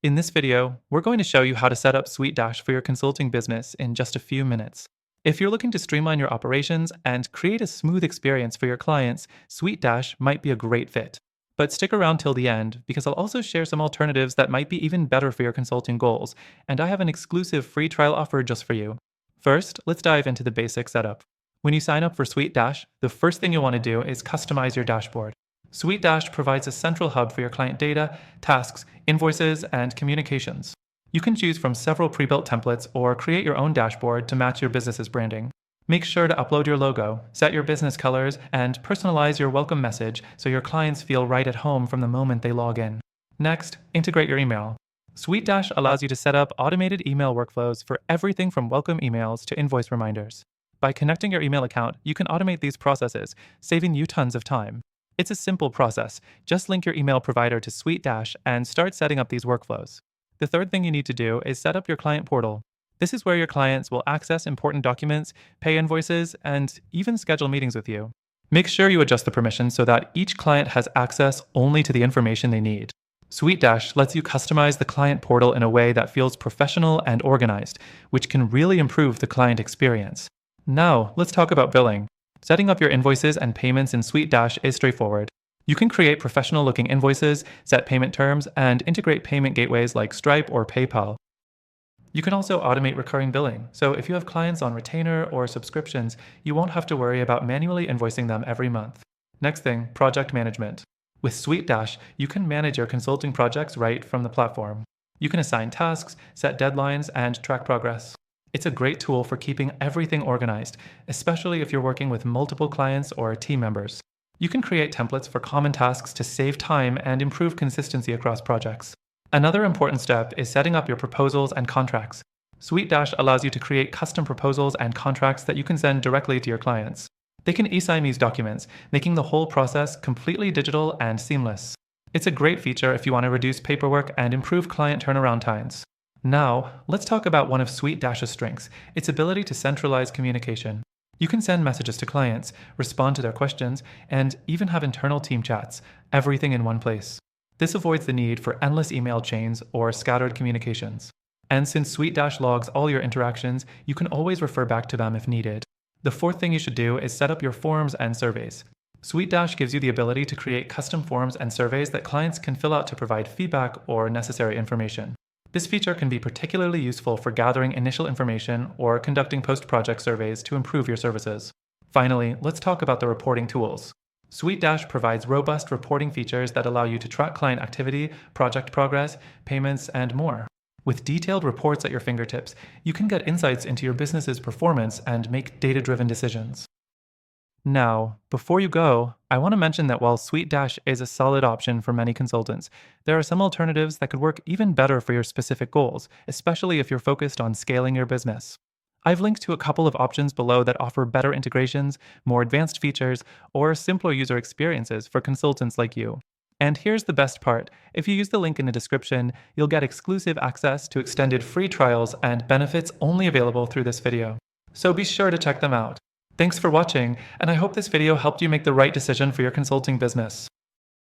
In this video, we're going to show you how to set up SuiteDash for your consulting business in just a few minutes. If you're looking to streamline your operations and create a smooth experience for your clients, SuiteDash might be a great fit. But stick around till the end because I'll also share some alternatives that might be even better for your consulting goals, and I have an exclusive free trial offer just for you. First, let's dive into the basic setup. When you sign up for SuiteDash, the first thing you'll want to do is customize your dashboard. SuiteDash provides a central hub for your client data, tasks, invoices, and communications. You can choose from several pre-built templates or create your own dashboard to match your business's branding. Make sure to upload your logo, set your business colors, and personalize your welcome message so your clients feel right at home from the moment they log in. Next, integrate your email. SuiteDash allows you to set up automated email workflows for everything from welcome emails to invoice reminders. By connecting your email account, you can automate these processes, saving you tons of time. It's a simple process. Just link your email provider to SuiteDash and start setting up these workflows. The third thing you need to do is set up your client portal. This is where your clients will access important documents, pay invoices, and even schedule meetings with you. Make sure you adjust the permissions so that each client has access only to the information they need. SuiteDash lets you customize the client portal in a way that feels professional and organized, which can really improve the client experience. Now, let's talk about billing. Setting up your invoices and payments in SuiteDash is straightforward. You can create professional-looking invoices, set payment terms, and integrate payment gateways like Stripe or PayPal. You can also automate recurring billing, so if you have clients on retainer or subscriptions, you won't have to worry about manually invoicing them every month. Next thing, project management. With SuiteDash, you can manage your consulting projects right from the platform. You can assign tasks, set deadlines, and track progress. It's a great tool for keeping everything organized, especially if you're working with multiple clients or team members. You can create templates for common tasks to save time and improve consistency across projects. Another important step is setting up your proposals and contracts. SuiteDash allows you to create custom proposals and contracts that you can send directly to your clients. They can e-sign these documents, making the whole process completely digital and seamless. It's a great feature if you want to reduce paperwork and improve client turnaround times. Now, let's talk about one of SuiteDash's strengths, its ability to centralize communication. You can send messages to clients, respond to their questions, and even have internal team chats, everything in one place. This avoids the need for endless email chains or scattered communications. And since SuiteDash logs all your interactions, you can always refer back to them if needed. The fourth thing you should do is set up your forms and surveys. SuiteDash gives you the ability to create custom forms and surveys that clients can fill out to provide feedback or necessary information. This feature can be particularly useful for gathering initial information or conducting post-project surveys to improve your services. Finally, let's talk about the reporting tools. SuiteDash provides robust reporting features that allow you to track client activity, project progress, payments, and more. With detailed reports at your fingertips, you can get insights into your business's performance and make data-driven decisions. Now, before you go, I want to mention that while SuiteDash is a solid option for many consultants, there are some alternatives that could work even better for your specific goals, especially if you're focused on scaling your business. I've linked to a couple of options below that offer better integrations, more advanced features, or simpler user experiences for consultants like you. And here's the best part. If you use the link in the description, you'll get exclusive access to extended free trials and benefits only available through this video. So be sure to check them out. Thanks for watching, and I hope this video helped you make the right decision for your consulting business.